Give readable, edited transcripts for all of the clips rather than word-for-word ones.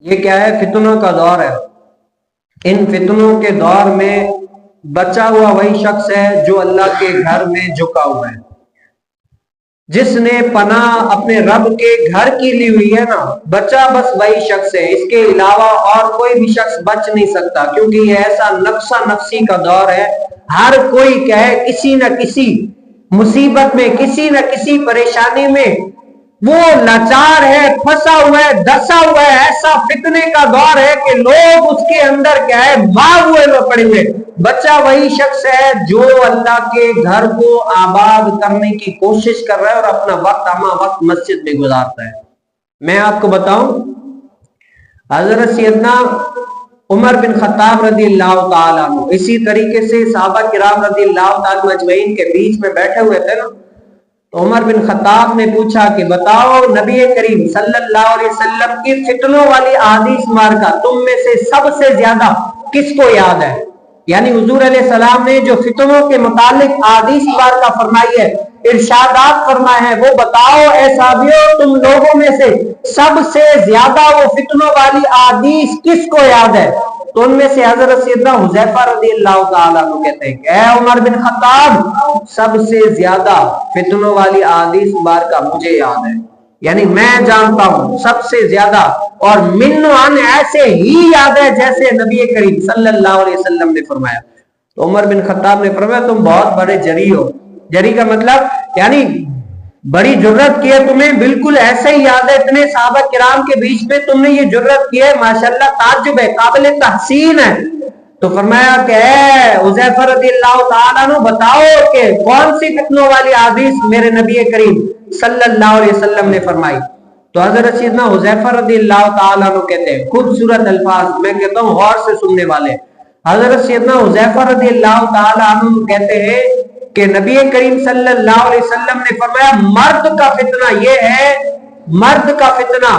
یہ کیا ہے؟ فتنوں کا دور ہے۔ ان فتنوں کے دور میں بچا ہوا وہی شخص ہے جو اللہ کے گھر میں جھکا ہوا ہے، جس نے پناہ اپنے رب کے گھر کی لی ہوئی ہے نا، بچا بس وہی شخص ہے، اس کے علاوہ اور کوئی بھی شخص بچ نہیں سکتا، کیونکہ یہ ایسا نفسا نفسی کا دور ہے۔ ہر کوئی کہے کسی نہ کسی مصیبت میں، کسی نہ کسی پریشانی میں وہ لاچار ہے، پھنسا ہوا ہے، دھسا ہوا ہے۔ ایسا فتنے کا دور ہے کہ لوگ اس کے اندر کیا ہے، مار ہوئے میں پڑے ہوئے۔ بچہ وہی شخص ہے جو اللہ کے گھر کو آباد کرنے کی کوشش کر رہا ہے اور اپنا وقت اما وقت مسجد میں گزارتا ہے۔ میں آپ کو بتاؤں، حضرت سیدنا عمر بن خطاب رضی اللہ تعالیٰ عنہ اسی طریقے سے صحابہ کرام رضی اللہ تعالیٰ اجمعین کے بیچ میں بیٹھے ہوئے تھے نا، تو عمر بن خطاب نے پوچھا کہ بتاؤ نبی کریم صلی اللہ علیہ وسلم کی فتنوں والی احادیث مبارکہ تم میں سے سب سے زیادہ کس کو یاد ہے؟ یعنی حضور علیہ السلام نے جو فتنوں کے متعلق احادیث مبارکہ فرمائی ہے، ارشادات فرمائے ہیں، وہ بتاؤ اے صحابیوں تم لوگوں میں سے سب سے زیادہ وہ فتنوں والی احادیث کس کو یاد ہے؟ تو ان میں سے حضرت سیدنا حذیفہ رضی اللہ تعالیٰ عنہ کہتے ہیں کہ اے عمر بن خطاب، سب سے زیادہ فتنوں والی احادیث مبارکہ مجھے یاد ہے، یعنی میں جانتا ہوں سب سے زیادہ، اور منوان ایسے ہی یاد ہے جیسے نبی کریم صلی اللہ علیہ وسلم نے فرمایا۔ تو عمر بن خطاب نے فرمایا تم بہت بڑے جری ہو۔ جری کا مطلب یعنی بڑی جرت کی ہے تمہیں، بالکل ایسے ہی یاد ہے، اتنے صحابہ کرام کے بیچ میں تم نے یہ جرت کی ہے، ماشاءاللہ تعجب ہے، قابل تحسین ہے۔ تو فرمایا کہ اے حذیفہ رضی اللہ تعالیٰ عنہ بتاؤ کہ کون سی فتنوں والی حدیث میرے نبی کریم صلی اللہ علیہ وسلم نے فرمائی؟ تو حضرت سیدنا حذیفہ رضی اللہ تعالیٰ عنہ کہتے ہیں، خوبصورت الفاظ، میں کہتا ہوں غور سے سننے والے، حضرت سیدنا حذیفہ رضی اللہ تعالیٰ عنہ کہتے ہیں کہ نبی کریم صلی اللہ علیہ وسلم نے فرمایا مرد کا فتنہ یہ ہے، مرد کا فتنہ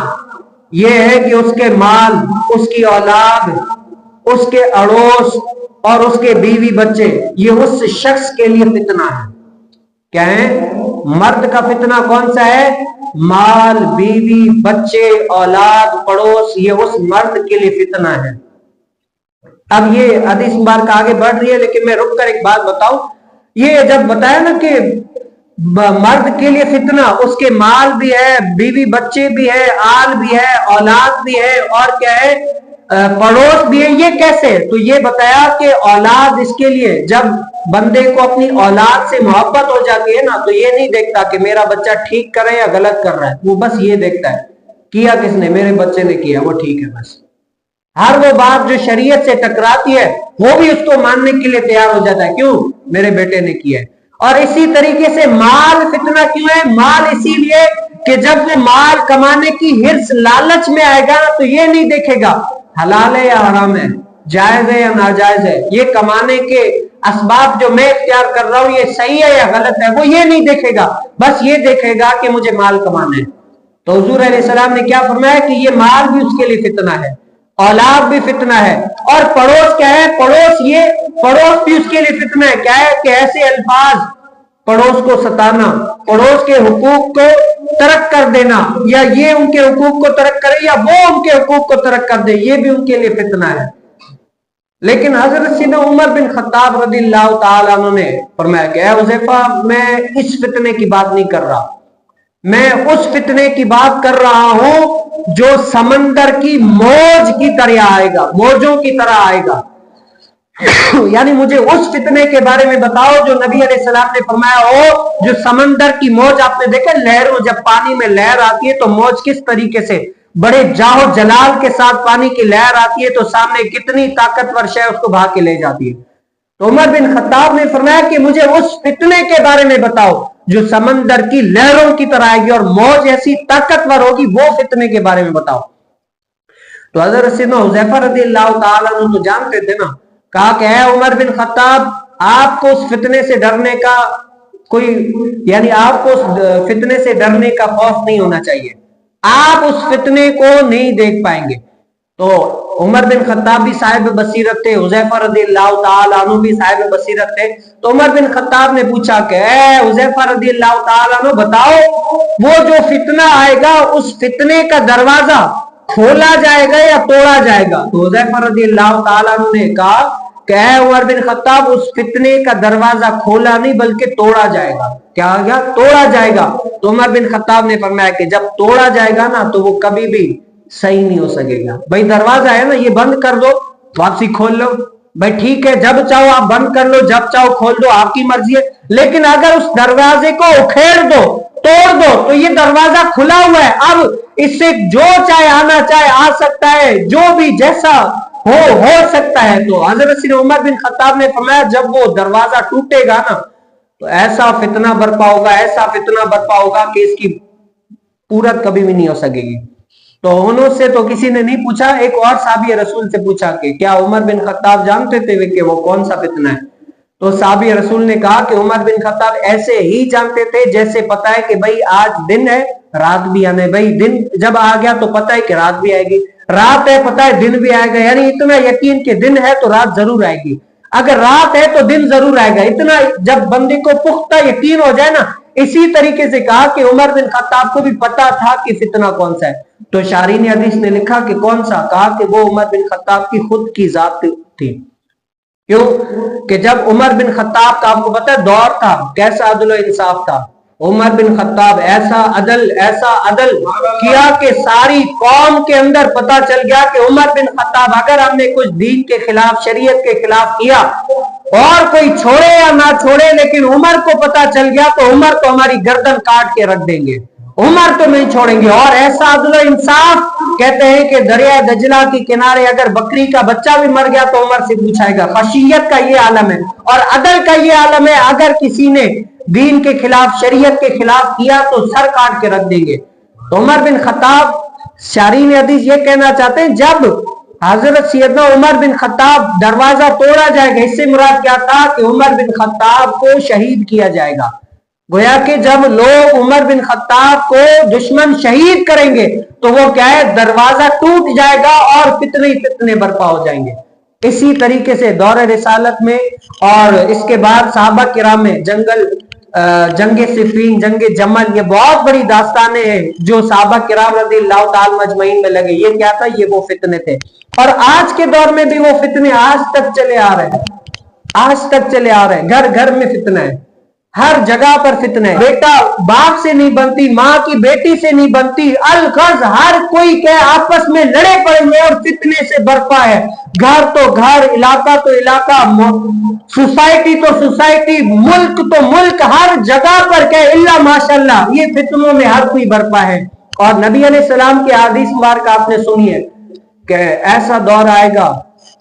یہ ہے کہ اس کے مال، اس کی اولاد، اس کے اڑوس اور اس کے بیوی بچے، یہ اس شخص کے لیے فتنہ ہے۔ کیا ہے؟ مرد کا فتنہ کون سا ہے؟ مال، بیوی، بچے، اولاد، پڑوس، یہ اس مرد کے لیے فتنہ ہے۔ اب یہ حدیث مبارکہ آگے بڑھ رہی ہے، لیکن میں رک کر ایک بات بتاؤں، یہ جب بتایا نا کہ مرد کے لیے فتنہ، اس کے مال بھی ہے، بیوی بچے بھی ہے، آل بھی ہے، اولاد بھی ہے، اور کیا ہے، پڑوس بھی ہے، یہ کیسے؟ تو یہ بتایا کہ اولاد اس کے لیے، جب بندے کو اپنی اولاد سے محبت ہو جاتی ہے نا، تو یہ نہیں دیکھتا کہ میرا بچہ ٹھیک کر رہا ہے یا غلط کر رہا ہے، وہ بس یہ دیکھتا ہے کیا کس نے، میرے بچے نے کیا، وہ ٹھیک ہے بس۔ ہر وہ بات جو شریعت سے ٹکراتی ہے وہ بھی اس کو ماننے کے لیے تیار ہو جاتا ہے، کیوں؟ میرے بیٹے نے کیا ہے۔ اور اسی طریقے سے مال فتنہ کیوں ہے؟ مال اسی لیے کہ جب وہ مال کمانے کی حرص لالچ میں آئے گا تو یہ نہیں دیکھے گا حلال ہے یا حرام ہے، جائز ہے یا ناجائز ہے، یہ کمانے کے اسباب جو میں اختیار کر رہا ہوں یہ صحیح ہے یا غلط ہے، وہ یہ نہیں دیکھے گا، بس یہ دیکھے گا کہ مجھے مال کمانا ہے۔ تو حضور علیہ السلام نے کیا فرمایا کہ یہ مال بھی اس کے لیے فتنہ ہے، اولاد بھی فتنہ ہے، اور پڑوس کیا ہے؟ پڑوس، یہ پڑوس بھی اس کے لیے فتنہ ہے۔ کیا ہے کہ ایسے الفاظ، پڑوس کو ستانا، پڑوس کے حقوق کو ترک کر دینا، یا یہ ان کے حقوق کو ترک کرے یا وہ ان کے حقوق کو ترک کر دے، یہ بھی ان کے لیے فتنہ ہے۔ لیکن حضرت سیدنا عمر بن خطاب رضی اللہ تعالیٰ عنہ نے فرمایا کہ اے حذیفہ میں اس فتنے کی بات نہیں کر رہا، میں اس فتنے کی بات کر رہا ہوں جو سمندر کی موج کی طرح آئے گا، موجوں کی طرح آئے گا۔ یعنی مجھے اس فتنے کے بارے میں بتاؤ جو نبی علیہ السلام نے فرمایا ہو، جو سمندر کی موج، آپ نے دیکھا لہروں، جب پانی میں لہر آتی ہے تو موج کس طریقے سے بڑے جاہ و جلال کے ساتھ پانی کی لہر آتی ہے تو سامنے کتنی طاقتور شے اس کو بھا کے لے جاتی ہے۔ تو عمر بن خطاب نے فرمایا کہ مجھے اس فتنے کے بارے میں بتاؤ جو سمندر کی لہروں کی طرح آئے گی اور موج ایسی طاقتور ہوگی، وہ فتنے کے بارے میں بتاؤ۔ تو حضرت سیدنا حذیفہ رضی اللہ تعالیٰ عنہ تو جانتے تھے نا، کہا کہ اے عمر بن خطاب آپ کو اس فتنے سے ڈرنے کا کوئی، یعنی آپ کو اس فتنے سے ڈرنے کا خوف نہیں ہونا چاہیے، آپ اس فتنے کو نہیں دیکھ پائیں گے۔ تو عمر بن خطاب بھی صاحب بصیرت تھے، حذیفہ رضی اللہ تعالیٰ عنہ بھی صاحب بصیرت تھے۔ تو عمر بن خطاب نے پوچھا کہ اے حذیفہ رضی اللہ تعالیٰ عنہ بتاؤ وہ جو فتنہ آئے گا اس فتنے کا دروازہ کھولا جائے گا یا توڑا جائے گا؟ تو حذیفہ رضی اللہ تعالیٰ عنہ نے کہا کہ اے عمر بن خطاب، اس فتنے کا دروازہ کھولا نہیں بلکہ توڑا جائے گا۔ کیا آ گیا؟ توڑا جائے گا۔ تو عمر بن خطاب نے فرمایا کہ جب توڑا جائے گا نا تو وہ کبھی بھی صحیح نہیں ہو سکے گا۔ بھائی دروازہ ہے نا، یہ بند کر دو، واپسی کھول لو، بھائی ٹھیک ہے، جب چاہو آپ بند کر لو، جب چاہو کھول دو، آپ کی مرضی ہے۔ لیکن اگر اس دروازے کو اکھیڑ دو، توڑ دو، تو یہ دروازہ کھلا ہوا ہے، اب اس سے جو چاہے آنا چاہے آ سکتا ہے، جو بھی جیسا ہو سکتا ہے۔ تو حضرت عمر بن خطاب نے فرمایا جب وہ دروازہ ٹوٹے گا نا تو ایسا فتنہ برپا ہوگا، ایسا فتنہ برپا ہوگا کہ اس کی پورت کبھی بھی نہیں ہو سکے گی۔ تو انہوں سے تو کسی نے نہیں پوچھا، ایک اور صحابی رسول سے پوچھا کہ کیا عمر بن خطاب جانتے تھے کہ وہ کون سا فتنہ ہے؟ تو صحابی رسول نے کہا کہ عمر بن خطاب ایسے ہی جانتے تھے جیسے پتا ہے کہ بھائی آج دن ہے رات بھی آنے، بھائی دن جب آ گیا تو پتا ہے کہ رات بھی آئے گی، رات ہے پتا ہے دن بھی آئے گا، یعنی اتنا یقین کہ دن ہے تو رات ضرور آئے گی، اگر رات ہے تو دن ضرور آئے گا، اتنا جب بندے کو پختہ یقین ہو جائے نا۔ اسی طریقے سے کہا کہ عمر بن خطاب کو بھی پتا تھا کہ فتنہ کون سا ہے۔ تو شارحین حدیث نے لکھا کہ کون سا؟ کہا کہ وہ عمر بن خطاب کی خود کی ذات تھی۔ کیوں کہ جب عمر بن خطاب کا آپ کو پتا ہے دور تھا، کیسا عدل و انصاف تھا، عمر بن خطاب ایسا عدل کیا کہ ساری قوم کے اندر پتا چل گیا کہ عمر بن خطاب اگر ہم نے کچھ دین کے خلاف، شریعت کے خلاف کیا اور کوئی چھوڑے یا نہ چھوڑے، لیکن عمر کو پتا چل گیا تو عمر تو ہماری گردن کاٹ کے رکھ دیں گے، عمر تو نہیں چھوڑیں گے۔ اور ایسا عدل و انصاف کہتے ہیں کہ دریا دجلہ کے کنارے اگر بکری کا بچہ بھی مر گیا تو عمر سے پوچھائے گا۔ خشیت کا یہ عالم ہے اور عدل کا یہ عالم ہے، اگر کسی نے دین کے خلاف، شریعت کے خلاف کیا تو سر کاٹ کے رکھ دیں گے۔ تو عمر بن خطاب، شارحین حدیث یہ کہنا چاہتے ہیں جب حضرت سیدنا عمر بن خطاب دروازہ توڑا جائے گا، اس سے مراد کیا تھا کہ عمر بن خطاب کو شہید کیا جائے گا۔ گویا کہ جب لوگ عمر بن خطاب کو دشمن شہید کریں گے تو وہ کیا ہے، دروازہ ٹوٹ جائے گا اور فتنے برپا ہو جائیں گے۔ اسی طریقے سے دور رسالت میں اور اس کے بعد صحابہ کرام میں جنگ صفین، جنگ جمل، یہ بہت بڑی داستانیں ہیں جو صحابہ کرام رضی اللہ تعالی مجمعین میں لگے۔ یہ کیا تھا؟ یہ وہ فتنے تھے، اور آج کے دور میں بھی وہ فتنے آج تک چلے آ رہے ہیں، آج تک چلے آ رہے ہیں، گھر گھر میں فتنہ ہے، ہر جگہ پر فتنہ ہے، بیٹا باپ سے نہیں بنتی، ماں کی بیٹی سے نہیں بنتی، الغرض ہر کوئی کہ آپس میں لڑے پڑیں گے اور فتنے سے برپا ہے، گھر تو گھر، علاقہ تو علاقہ، سوسائٹی تو سوسائٹی، ملک تو ملک، ہر جگہ پر کہ اللہ ماشاءاللہ یہ فتنوں میں ہر کوئی برپا ہے۔ اور نبی علیہ السلام کی حدیث مبارکہ آپ نے سنی ہے کہ ایسا دور آئے گا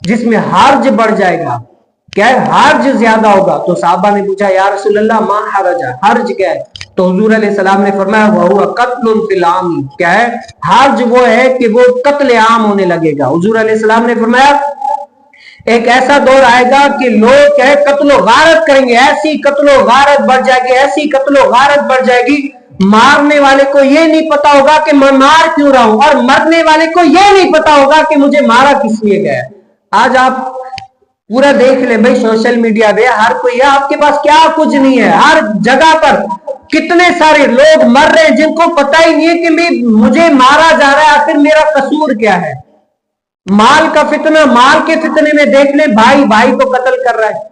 جس میں حرج بڑھ جائے گا، کیا ہے؟ حرج زیادہ ہوگا۔ تو صحابہ نے پوچھا یا رسول اللہ ما حرج ہے، حرج کیا ہے؟ تو حضور علیہ السلام نے فرمایا وہ قتل فی العام، کیا ہے؟ حرج وہ ہے کہ وہ قتل عام ہونے لگے گا۔ حضور علیہ السلام نے فرمایا ایک ایسا دور آئے گا کہ لوگ کیا ہے قتل و غارت کریں گے، ایسی قتل و غارت بڑھ جائے گی، ایسی قتل و غارت بڑھ جائے گی، مارنے والے کو یہ نہیں پتا ہوگا کہ میں مار کیوں رہا ہوں، اور مرنے والے کو یہ نہیں پتا ہوگا کہ مجھے مارا کس لیے گیا ہے۔ آج آپ پورا دیکھ لیں بھائی سوشل میڈیا پہ ہر کوئی ہے، آپ کے پاس کیا کچھ نہیں ہے، ہر جگہ پر کتنے سارے لوگ مر رہے ہیں جن کو پتہ ہی نہیں ہے کہ مجھے مارا جا رہا ہے، آخر میرا قصور کیا ہے۔ مال کا فتنہ، مال کے فتنے میں دیکھ لیں بھائی بھائی کو قتل کر رہا ہے،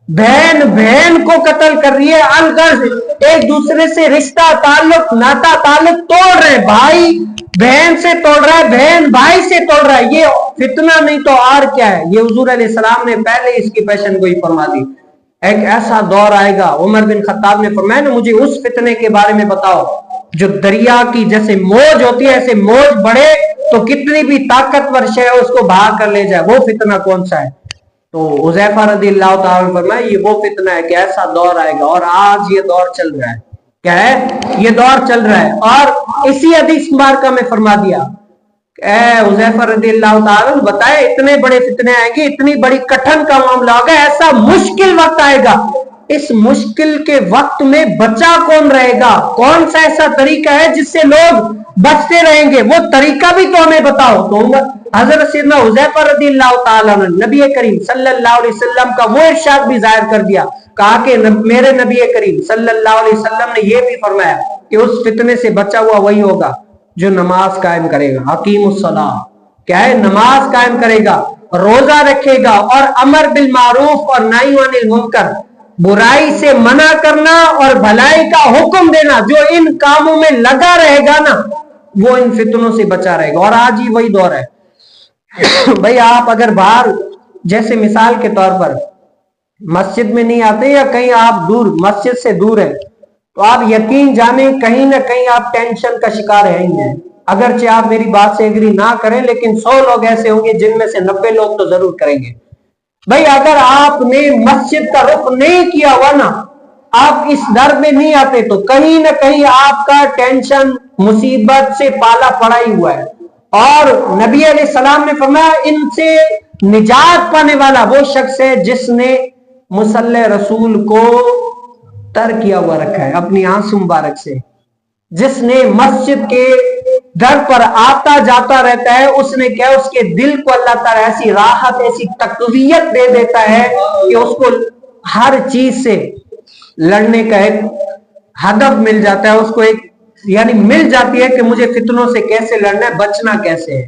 بہن بہن کو قتل کر رہی ہے، الغرض ایک دوسرے سے رشتہ تعلق، ناتا تعلق توڑ رہے ہیں، بھائی بہن سے توڑ رہا ہے، بہن بھائی سے توڑ رہا ہے، یہ فتنہ نہیں تو اور کیا ہے؟ یہ حضور علیہ السلام نے پہلے اس کی پیشن گوئی فرما دی۔ ایک ایسا دور آئے گا، عمر بن خطاب نے فرمایا نا مجھے اس فتنے کے بارے میں بتاؤ جو دریا کی جیسے موج ہوتی ہے ایسے موج بڑھے تو کتنی بھی طاقتور شے اس کو بہا کر لے جائے، وہ فتنہ کون سا ہے؟ تو حذیفہ رضی اللہ تعالیٰ فرمایا یہ وہ فتنہ ہے کہ ایسا دور آئے گا، اور آج یہ دور چل رہا ہے، کیا ہے؟ یہ دور چل رہا ہے۔ اور اسی حدیث مبارکہ میں فرما دیا اے حذیفہ رضی اللہ تعالیٰ بتائے اتنے بڑے فتنے آئیں گے، اتنی بڑی کٹھن کا معاملہ ہوگا، ایسا مشکل وقت آئے گا، اس مشکل کے وقت میں بچا کون رہے گا؟ کون سا ایسا طریقہ ہے جس سے لوگ بچتے رہیں گے؟ وہ طریقہ بھی تو ہمیں بتاؤ۔ تو حضرت سیدنا حذیفہ رضی اللہ تعالیٰ نے نبی کریم صلی اللہ علیہ وسلم کا وہ ارشاد بھی ظاہر کر دیا، کہا کہ میرے نبی کریم صلی اللہ علیہ وسلم نے یہ بھی فرمایا کہ اس فتنے سے بچا ہوا وہی ہوگا جو نماز قائم کرے گا، حکیم الصلاح کیا ہے؟ نماز قائم کرے گا، روزہ رکھے گا، اور امر بالمعروف اور نہی عن المنکر، برائی سے منع کرنا اور بھلائی کا حکم دینا، جو ان کاموں میں لگا رہے گا نا وہ ان فتنوں سے بچا رہے گا۔ اور آج ہی وہی دور ہے بھائی، آپ اگر باہر جیسے مثال کے طور پر مسجد میں نہیں آتے یا کہیں آپ دور مسجد سے دور ہیں تو آپ یقین جانیں کہیں نہ کہیں آپ ٹینشن کا شکار ہیں ہی ہیں، اگرچہ آپ میری بات سے ایگری نہ کریں، لیکن 100 لوگ ایسے ہوں گے جن میں سے 90 لوگ تو ضرور کریں گے۔ بھائی اگر آپ نے مسجد کا رخ نہیں کیا ہوا نا، آپ اس در میں نہیں آتے تو کہیں نہ کہیں آپ کا ٹینشن مصیبت سے پالا پڑا ہی ہوا ہے۔ اور نبی علیہ السلام نے فرمایا ان سے نجات پانے والا وہ شخص ہے جس نے مصلی رسول کو تر کیا ہوا رکھا ہے اپنی آنسو مبارک سے، جس نے مسجد کے در پر آتا جاتا رہتا ہے، اس نے کیا اس کے دل کو اللہ تعالیٰ ایسی راحت ایسی تقویت دے دیتا ہے کہ اس کو ہر چیز سے لڑنے کا ایک ہدف مل جاتا ہے، اس کو ایک یعنی مل جاتی ہے کہ مجھے فتنوں سے کیسے لڑنا ہے، بچنا کیسے ہے۔